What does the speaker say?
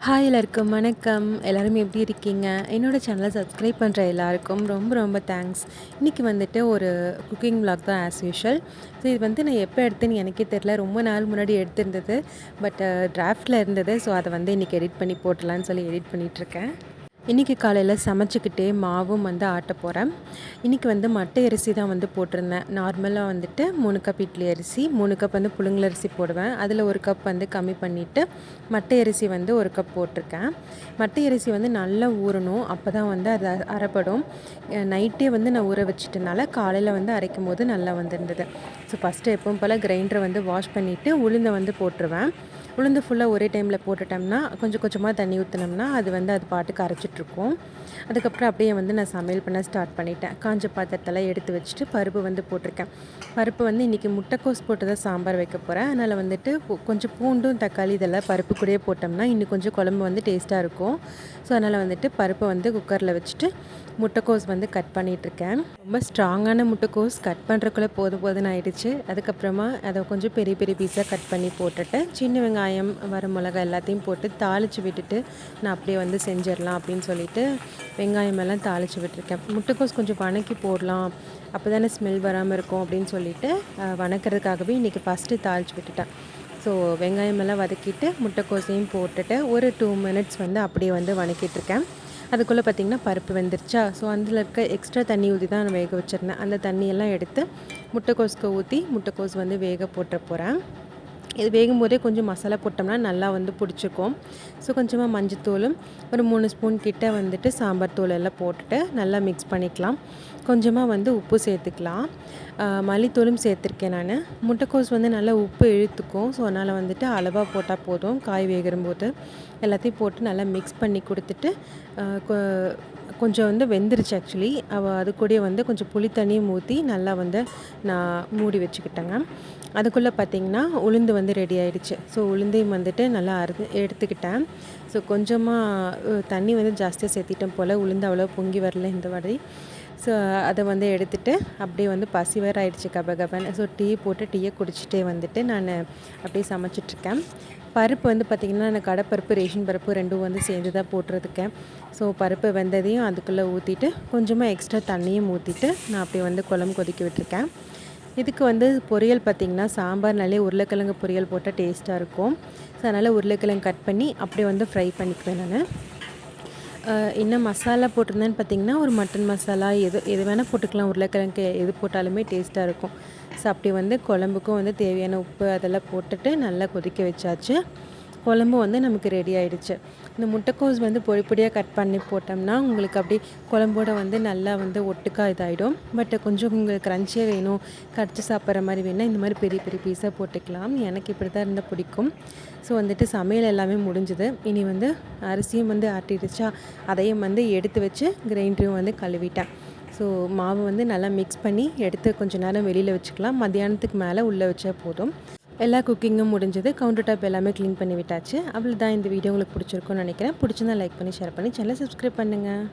Hi எல்லாருக்கும் வணக்கம். எல்லோரும் எப்படி இருக்கீங்க? என்னோடய சேனலை சப்ஸ்கிரைப் பண்ணுற எல்லாருக்கும் ரொம்ப ரொம்ப தேங்க்ஸ். இன்றைக்கி வந்துட்டு ஒரு குக்கிங் vlog தான் ஆஸ் யூஷுவல். ஸோ இது வந்து நான் எப்போ எடுத்தேன்னு எனக்கே தெரில. ரொம்ப நாள் முன்னாடி எடுத்திருந்தது. பட் டிராஃப்டில் இருந்தது. ஸோ அதை வந்து இன்றைக்கி எடிட் பண்ணி போட்டுடலான்னு சொல்லி எடிட் பண்ணிகிட்ருக்கேன். இன்றைக்கி காலையில் சமைச்சிக்கிட்டே மாவும் வந்து ஆட்ட போகிறேன். இன்றைக்கி வந்து மட்டை அரிசி தான் வந்து போட்டிருந்தேன். நார்மலாக வந்துட்டு 3 கப் இட்லி அரிசி, 3 கப் வந்து புழுங்கலரிசி போடுவேன். அதில் 1 கப் வந்து கம்மி பண்ணிவிட்டு மட்டை அரிசி வந்து 1 கப் போட்டிருக்கேன். மட்டை அரிசி வந்து நல்லா ஊறணும். அப்போ தான் வந்து அது அரைப்படும். நைட்டே வந்து நான் ஊற வச்சிட்டனால காலையில் வந்து அரைக்கும் போது நல்லா வந்துருந்தது. ஸோ ஃபஸ்ட்டு எப்பவும் போல் கிரைண்டரை வந்து வாஷ் பண்ணிவிட்டு உளுந்தை வந்து போட்டுருவேன். உளுந்து ஃபுல்லாக ஒரே டைமில் போட்டுட்டோம்னா கொஞ்சம் கொஞ்சமாக தண்ணி ஊற்றினோம்னா அது பாட்டுக்கு அரைச்சிட்ருக்கும். அதுக்கப்புறம் அப்படியே வந்து நான் சமையல் பண்ண ஸ்டார்ட் பண்ணிட்டேன். காஞ்ச பாத்திரத்தெல்லாம் எடுத்து வச்சுட்டு பருப்பு வந்து போட்டிருக்கேன். பருப்பு வந்து இன்றைக்கி முட்டைக்கோஸ் போட்டு தான் சாம்பார் வைக்க போகிறேன். அதனால் வந்துட்டு கொஞ்சம் பூண்டும் தக்காளி இதெல்லாம் பருப்பு கூடயே போட்டோம்னா இன்னும் கொஞ்சம் குழம்பு வந்து டேஸ்ட்டாக இருக்கும். ஸோ அதனால் வந்துட்டு பருப்பை வந்து குக்கரில் வச்சுட்டு முட்டைக்கோஸ் வந்து கட் பண்ணிகிட்ருக்கேன். ரொம்ப ஸ்ட்ராங்கான முட்டைக்கோஸ் கட் பண்ணுறக்குள்ளே போதும்னு ஆயிடுச்சு. அதுக்கப்புறமா அதை கொஞ்சம் பெரிய பெரிய பீஸாக கட் பண்ணி போட்டுட்டு சின்ன வெங்காயம் வரமிளகாய் எல்லாத்தையும் போட்டு தாளித்து விட்டுட்டு நான் அப்படியே வந்து செஞ்சிடலாம் அப்படின்னு சொல்லிட்டு வெங்காயம் எல்லாம் தாளித்து விட்டுருக்கேன். முட்டைக்கோஸ் கொஞ்சம் வணக்கி போடலாம், அப்போ தானே ஸ்மெல் வராமல் இருக்கும் அப்படின்னு சொல்லிட்டு வணக்கிறதுக்காகவே இன்றைக்கி ஃபஸ்ட்டு தாளித்து விட்டுட்டேன். ஸோ வெங்காயமெல்லாம் வதக்கிட்டு முட்டைக்கோசையும் போட்டுட்டு ஒரு 2 மினிட்ஸ் வந்து அப்படியே வந்து வணக்கிட்டுருக்கேன். அதுக்குள்ளே பார்த்திங்கன்னா பருப்பு வெந்துருச்சா. ஸோ அதில் இருக்க எக்ஸ்ட்ரா தண்ணி ஊற்றி தான் நான் வேக வச்சுருந்தேன். அந்த தண்ணியெல்லாம் எடுத்து முட்டைக்கோஸ்க்கு ஊற்றி முட்டைக்கோஸ் வந்து வேக போட்டுற போகிறேன். இது வேகும்போதே கொஞ்சம் மசாலா போட்டோம்னா நல்லா வந்து பிடிச்சிக்கும். ஸோ கொஞ்சமாக மஞ்சத்தூளும் ஒரு 3 ஸ்பூன் கிட்ட வந்துட்டு சாம்பார் தூள் எல்லாம் போட்டுட்டு நல்லா மிக்ஸ் பண்ணிக்கலாம். கொஞ்சமாக வந்து உப்பு சேர்த்துக்கலாம். மல்லித்தூளும் சேர்த்துருக்கேன் நான். முட்டைக்கோஸ் வந்து நல்லா உப்பு இழுத்துக்கும். ஸோ அதனால் வந்துட்டு அளவாக போட்டால் போதும். காய் வேகும்போது எல்லாத்தையும் போட்டு நல்லா மிக்ஸ் பண்ணி கொடுத்துட்டு கொஞ்சம் வந்து வெந்துருச்சு ஆக்சுவலி. அது கூடயே வந்து கொஞ்சம் புளி தண்ணியும் ஊற்றி நல்லா வந்து நான் மூடி வச்சுக்கிட்டேங்க. அதுக்குள்ளே பார்த்திங்கன்னா உளுந்து வந்து ரெடி ஆகிடுச்சு. ஸோ உளுந்தையும் வந்துட்டு நல்லா எடுத்துக்கிட்டேன். ஸோ கொஞ்சமாக தண்ணி வந்து ஜாஸ்தியாக சேர்த்திட்டேன் போல். உளுந்து அவ்வளோ பொங்கி வரல இந்த வாட்டி. ஸோ அதை வந்து எடுத்துகிட்டு அப்படியே வந்து பசி வேறு ஆகிடுச்சு கபகபன்னு. ஸோ டீ போட்டு டீயை குடிச்சிட்டே வந்துட்டு நான் அப்படியே சமைச்சிட்ருக்கேன். பருப்பு வந்து பார்த்திங்கன்னா நான் கடப்பருப்பு ரேஷன் பருப்பு ரெண்டும் வந்து சேர்ந்து தான் போட்டுருக்கேன். ஸோ பருப்பு வெந்ததையும் அதுக்குள்ளே ஊற்றிட்டு கொஞ்சமாக எக்ஸ்ட்ரா தண்ணியும் ஊற்றிட்டு நான் அப்படியே வந்து குழம்பு கொதிக்க விட்டுருக்கேன். இதுக்கு வந்து பொரியல் பார்த்திங்கன்னா சாம்பார்னாலே உருளைக்கிழங்கு பொரியல் போட்டால் டேஸ்ட்டாக இருக்கும். ஸோ அதனால் உருளைக்கிழங்கு கட் பண்ணி அப்படியே வந்து ஃப்ரை பண்ணிக்குவேன் நான். இன்னும் மசாலா போட்டிருந்தேன்னு பார்த்திங்கன்னா ஒரு மட்டன் மசாலா எது வேணால் போட்டுக்கலாம். உருளைக்கிழங்கு எது போட்டாலுமே டேஸ்ட்டாக இருக்கும். ஸோ அப்படி வந்து குழம்புக்கும் வந்து தேவையான உப்பு அதெல்லாம் போட்டுட்டு நல்லா கொதிக்க வச்சாச்சு. குழம்பு வந்து நமக்கு ரெடி ஆகிடுச்சு. இந்த முட்டைக்கோஸ் வந்து பொடி பொடியாக கட் பண்ணி போட்டோம்னா உங்களுக்கு அப்படியே குழம்போட வந்து நல்லா வந்து ஒட்டுக்கா இதாகிடும். பட் கொஞ்சம் உங்களுக்கு க்ரன்ச்சியாக வேணும், கடிச்சு சாப்பிட்ற மாதிரி வேணும்னா இந்த மாதிரி பெரிய பெரிய பீஸாக போட்டுக்கலாம். எனக்கு இப்படி தான் இருந்தால் பிடிக்கும். ஸோ வந்துட்டு சமையல் எல்லாமே முடிஞ்சுது. இனி வந்து அரிசியும் வந்து ஆட்டிடுச்சா, அதையும் வந்து எடுத்து வச்சு கிரைண்டரையும் வந்து கழுவிட்டேன். ஸோ மாவு வந்து நல்லா மிக்ஸ் பண்ணி எடுத்து கொஞ்சம் நேரம் வெளியில் வச்சுக்கலாம். மத்தியானத்துக்கு மேலே உள்ளே வச்சா போதும். எல்லா குக்கிங்கும் முடிஞ்சது. கவுண்டர் டாப் எல்லாமே க்ளீன் பண்ணி விட்டாச்சு. அவ்வளோதான். இந்த வீடியோ உங்களுக்கு பிடிச்சிருக்கும்னு நினைக்கிறேன். பிடிச்சிருந்தா லைக் பண்ணி ஷேர் பண்ணி சேனலை சப்ஸ்கிரைப் பண்ணுங்கள்.